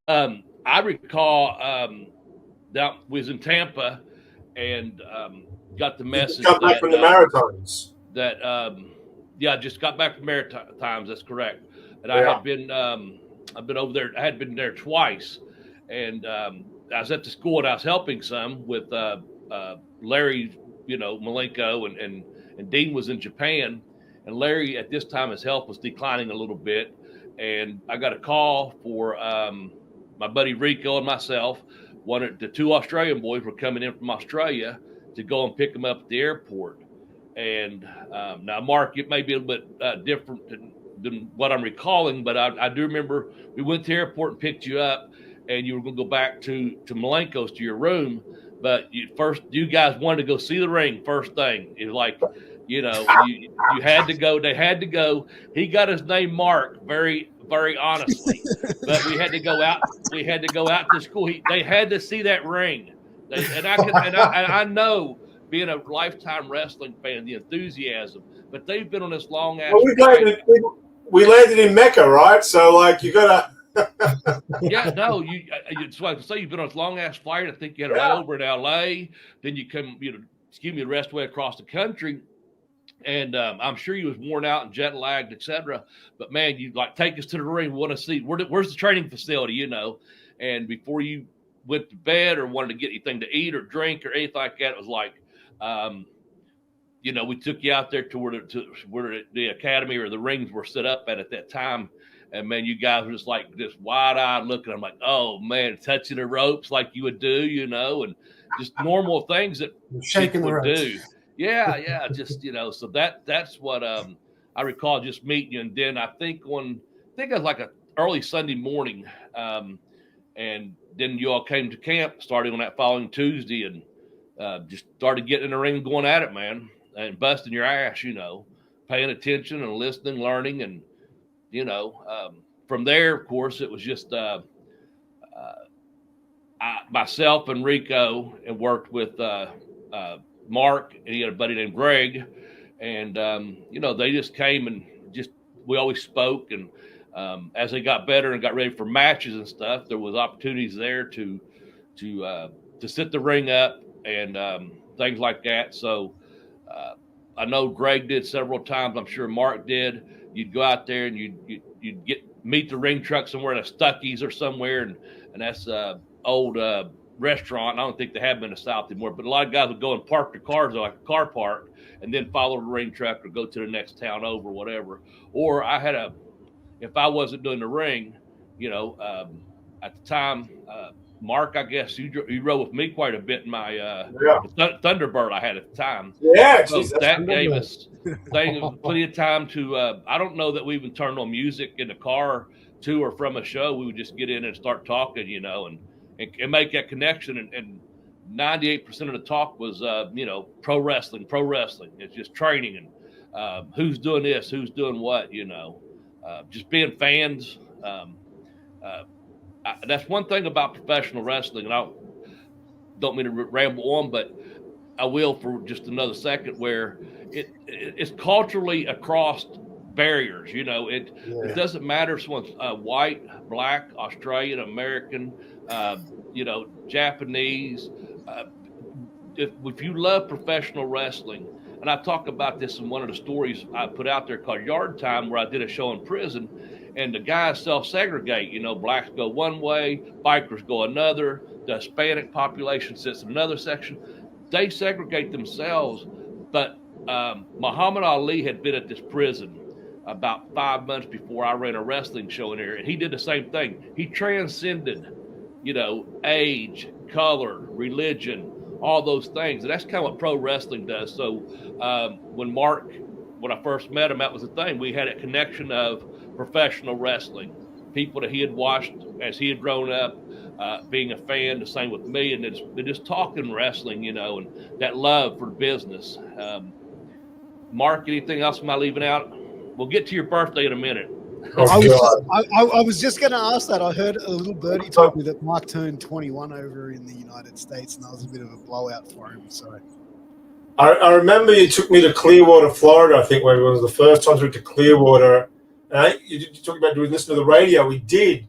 I recall that was in Tampa and got the You just message come back from the Maritimes. that yeah, I just got back from Maritimes. That's correct. And I Yeah. had been I've been over there. I had been there twice, and I was at the school and I was helping some with Larry, Malenko, and Dean was in Japan, and Larry at this time his health was declining a little bit, and I got a call for my buddy Rico and myself. The two Australian boys were coming in from Australia to go and pick them up at the airport. And now, Mark, it may be a little bit different than what I'm recalling, but I do remember we went to the airport and picked you up, and you were going to go back to Malenko's to your room. But you guys wanted to go see the ring first thing. It was like, you had to go. They had to go. He got his name Mark very, very honestly, but we had to go out. We had to go out to school. They had to see that ring, I know, being a lifetime wrestling fan, the enthusiasm. But they've been on this long ass. Well, we landed in Mecca, right? So, like, you gotta. Yeah, no, so I can say you've been on this long ass flight. I think you had a layover in L.A. Then you come, the rest way across the country. And I'm sure you was worn out and jet lagged, etc. But man, you take us to the ring. We want to see where's the training facility, And before you went to bed or wanted to get anything to eat or drink or anything like that, it was like, we took you out there to where the academy or the rings were set up at that time. And man, you guys were just wide eyed looking. I'm like, oh man, touching the ropes like you would do, and just normal things that shaking people would do. Yeah, just so that's what I recall just meeting you, and then I think it was like an early Sunday morning, and then you all came to camp starting on that following Tuesday, and just started getting in the ring, and going at it, man, and busting your ass, paying attention and listening, learning, and from there, of course, it was just myself and Rico, and worked with Mark, and he had a buddy named Greg, and they just came and we always spoke, and as they got better and got ready for matches and stuff, there was opportunities there to set the ring up and things like that. So I know Greg did several times. I'm sure Mark did. You'd go out there and you'd meet the ring truck somewhere in a Stuckey's or somewhere, and that's old restaurant. I don't think they have them in the South anymore, but a lot of guys would go and park their cars like a car park, and then follow the ring truck or go to the next town over, whatever. Or if I wasn't doing the ring, at the time, Mark, I guess you rode with me quite a bit in my Thunderbird I had at the time. Yeah, so that gave us plenty of time to. I don't know that we even turned on music in the car to or from a show. We would just get in and start talking, and make that connection. And 98% of the talk was, pro wrestling. It's just training and who's doing this, who's doing what, just being fans. That's one thing about professional wrestling, and I don't mean to ramble on, but I will for just another second, where it's culturally across barriers. It doesn't matter if someone's white, black, Australian, American, Japanese. If you love professional wrestling, and I talk about this in one of the stories I put out there called Yard Time, where I did a show in prison, and the guys self-segregate. Blacks go one way, bikers go another, the Hispanic population sits in another section. They segregate themselves, but Muhammad Ali had been at this prison about 5 months before I ran a wrestling show in there, and he did the same thing. He transcended, age, color, religion, all those things, and that's kind of what pro wrestling does. So when I first met him, that was the thing. We had a connection of professional wrestling, people that he had watched as he had grown up, being a fan, the same with me, and just talking wrestling, and that love for business. Mark, anything else am I leaving out? We'll get to your birthday in a minute. I was just going to ask that. I heard a little birdie told me that Mark turned 21 over in the United States, and that was a bit of a blowout for him. So I remember you took me to Clearwater, Florida, I think, when it was the first time we went to Clearwater. And you talked about listening to the radio. We did,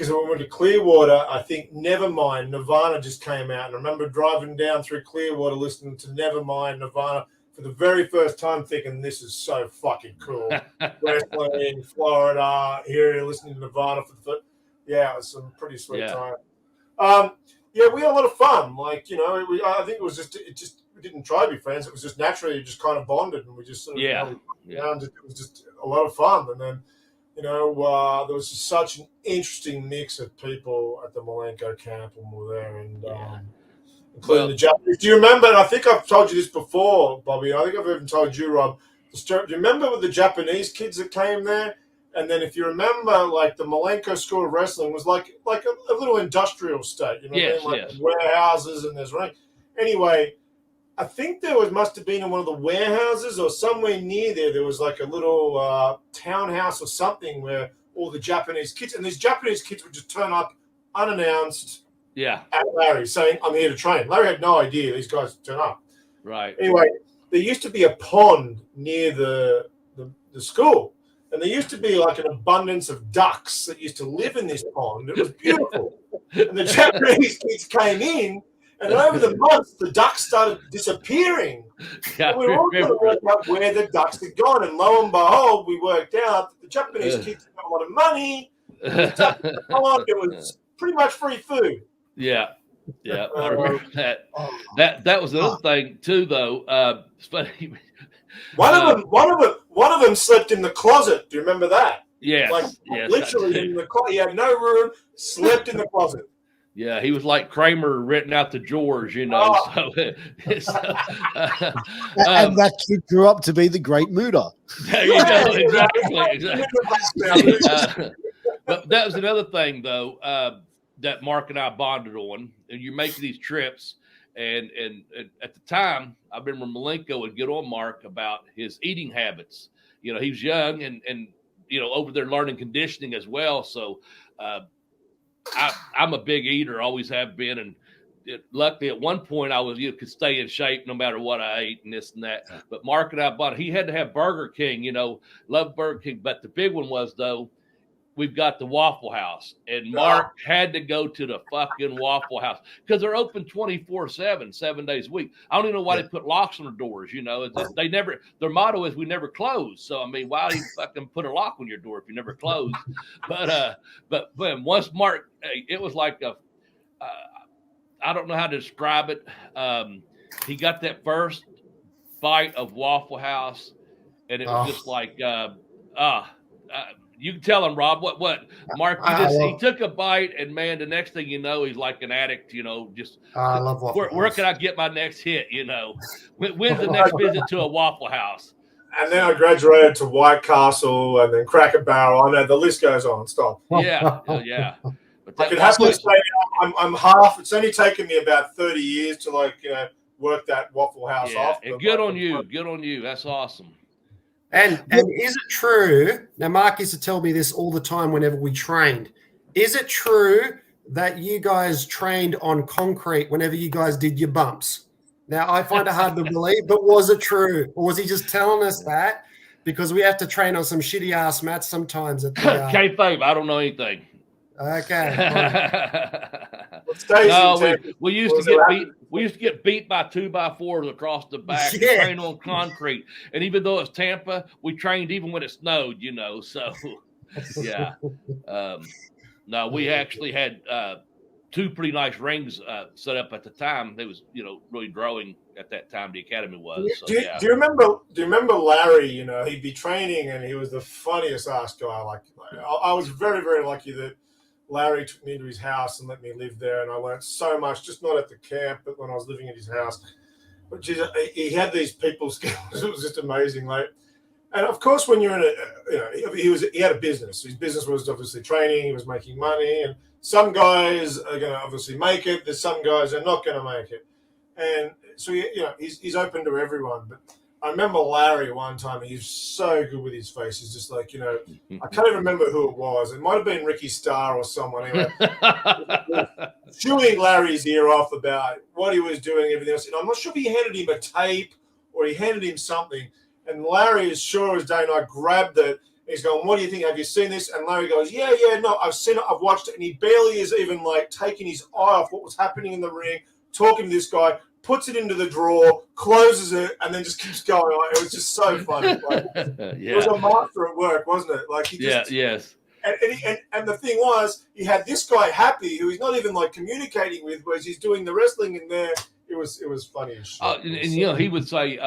because when we went to Clearwater, I think Nevermind, Nirvana just came out. And I remember driving down through Clearwater listening to Nevermind, Nirvana for the very first time, thinking this is so fucking cool. Wrestling, Florida, here listening to Nirvana for the first. Yeah, it was some pretty sweet time. Yeah, we had a lot of fun. Like, you know, I think it was just we didn't try to be friends. It was just naturally just kind of bonded, and we just sort of it was just a lot of fun. And then, you know, there was just such an interesting mix of people at the Malenko camp when we were there, and including the Japanese. Do you remember? And I think I've told you this before, Bobby. I think I've even told you, Rob. Do you remember with the Japanese kids that came there? And then, if you remember, like the Malenko School of Wrestling was like a little industrial state, you know, what I mean? Like warehouses and there's right. Anyway, I think there must have been in one of the warehouses or somewhere near there. There was like a little townhouse or something where all the Japanese kids, and these Japanese kids would just turn up unannounced. Yeah. At Larry saying, "I'm here to train." Larry had no idea these guys would turn up. Right. Anyway, there used to be a pond near the school. And there used to be like an abundance of ducks that used to live in this pond. It was beautiful. And the Japanese kids came in, and over the months, the ducks started disappearing. And we were all trying to work out where the ducks had gone. And lo and behold, we worked out that the Japanese kids got a lot of money. It was pretty much free food. Yeah. Yeah, I remember that. That was another thing too, though. It's funny. One of them slept in the closet. Do you remember that? Yeah, literally in the closet. He had no room. Slept in the closet. Yeah, he was like Kramer written out to George, you know. And that kid grew up to be the great Muda. There you go. Exactly. But that was another thing, though, that Mark and I bonded on. And you're making these trips. And at the time, I remember Malenko would get on Mark about his eating habits. You know, he was young and you know, over there learning conditioning as well. So I'm a big eater, always have been. And luckily at one point I could stay in shape no matter what I ate and this and that. But Mark and I he had to have Burger King, you know, loved Burger King. But the big one was, though, we've got the Waffle House, and Mark had to go to the fucking Waffle House because they're open 24/7, 7 days a week. I don't even know why they put locks on the doors. You know, they never. Their motto is we never close. So I mean, why do you fucking put a lock on your door if you never close? But once Mark, it was like I don't know how to describe it. He got that first bite of Waffle House, and it was just like you can tell him, Rob, what Mark, he took a bite, and man, the next thing you know, he's like an addict, you know, just I love Waffle House. Where can I get my next hit, you know? When's the next visit to a Waffle House? And then I graduated to White Castle and then Cracker Barrel. I know the list goes on. Stop. Yeah. But I can happily say I'm half. It's only taken me about 30 years to work that Waffle House off. And good on you. Good on you. That's awesome. And is it true? Now, Mark used to tell me this all the time whenever we trained. Is it true that you guys trained on concrete whenever you guys did your bumps? Now, I find it hard to believe, but was it true? Or was he just telling us that because we have to train on some shitty ass mats sometimes? Kayfabe, I don't know anything. Okay. No, we used to get beat. We used to get beat by 2x4s across the back. Yeah. Train on concrete, and even though it's Tampa, we trained even when it snowed. You know, so yeah. No, we actually had two pretty nice rings set up at the time. They was really growing at that time. The academy was. So, do you remember Larry? You know, he'd be training, and he was the funniest ass guy. I was very, very lucky that Larry took me to his house and let me live there, and I learned so much, just not at the camp, but when I was living at his house. But he had these people skills. It was just amazing. And of course, when you're in he had a business. His business was obviously training. He was making money, and some guys are going to obviously make it. There's some guys that are not going to make it, and so he's open to everyone. But I remember Larry one time. He's so good with his face. He's just like, I can't even remember who it was. It might have been Ricky Starr or someone. Anyway, chewing Larry's ear off about what he was doing, everything else. And I'm not sure if he handed him a tape or he handed him something. And Larry, as sure as day night, grabbed it He's going, what do you think? Have you seen this? And Larry goes, yeah, no, I've seen it. I've watched it. And he barely is even like taking his eye off what was happening in the ring, talking to this guy, puts it into the drawer, closes it, and then just keeps going. Like, it was just so funny. Like, It was a master at work, wasn't it? Like he just, yes. And the thing was, he had this guy Happy, who he's not even like communicating with, whereas he's doing the wrestling in there. It was funny as shit. And he would say,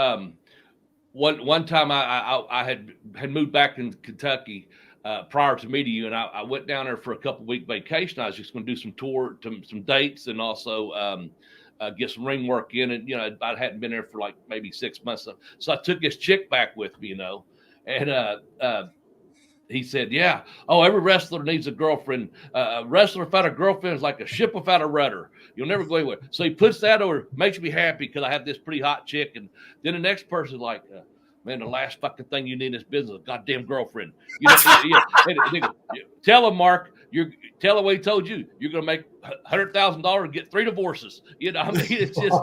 one time I had moved back in Kentucky prior to meeting you, and I went down there for a couple week vacation. I was just going to do some dates, and also get some ring work in. And I hadn't been there for like maybe 6 months, so I took this chick back with me, and he said, yeah, every wrestler needs a girlfriend. A wrestler without a girlfriend is like a ship without a rudder. You'll never go anywhere. So he puts that over, makes me happy because I have this pretty hot chick. And then the next person's like, man, the last fucking thing you need in this business is a goddamn girlfriend. Tell him, Mark, tell him what he told you. You're going to make $100,000 and get 3 divorces. It's just,